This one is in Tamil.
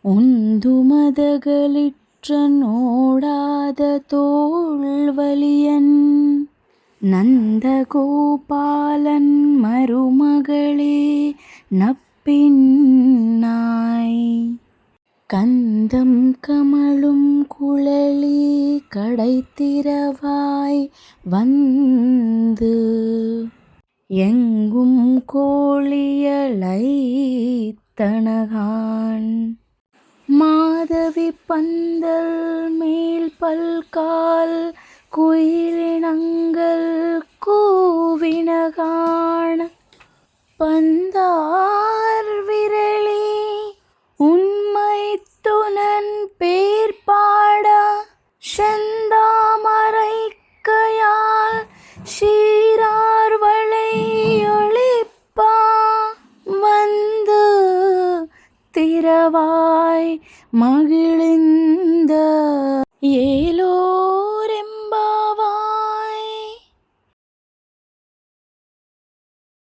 உந்துமதகளிற்ற நோடாத தோள்வலியன் நந்தகோபாலன் மருமகளே நப்பின்னாய். கந்தம் கமழும் குழலி கடைத்திரவாய் வந்து எங்கும் கோழியழைத்தனகான். மாதவி பந்தல் மேல் பல்கால் குயிலினங்கள் கூவினகான். பந்தார் விரலி உண்மைத்துனன் பேர் பாட செந்தாமரைக்கையால் சீரார்வளை ஒளிப்பா. வந்து திரவாய் மகிழ்ந்த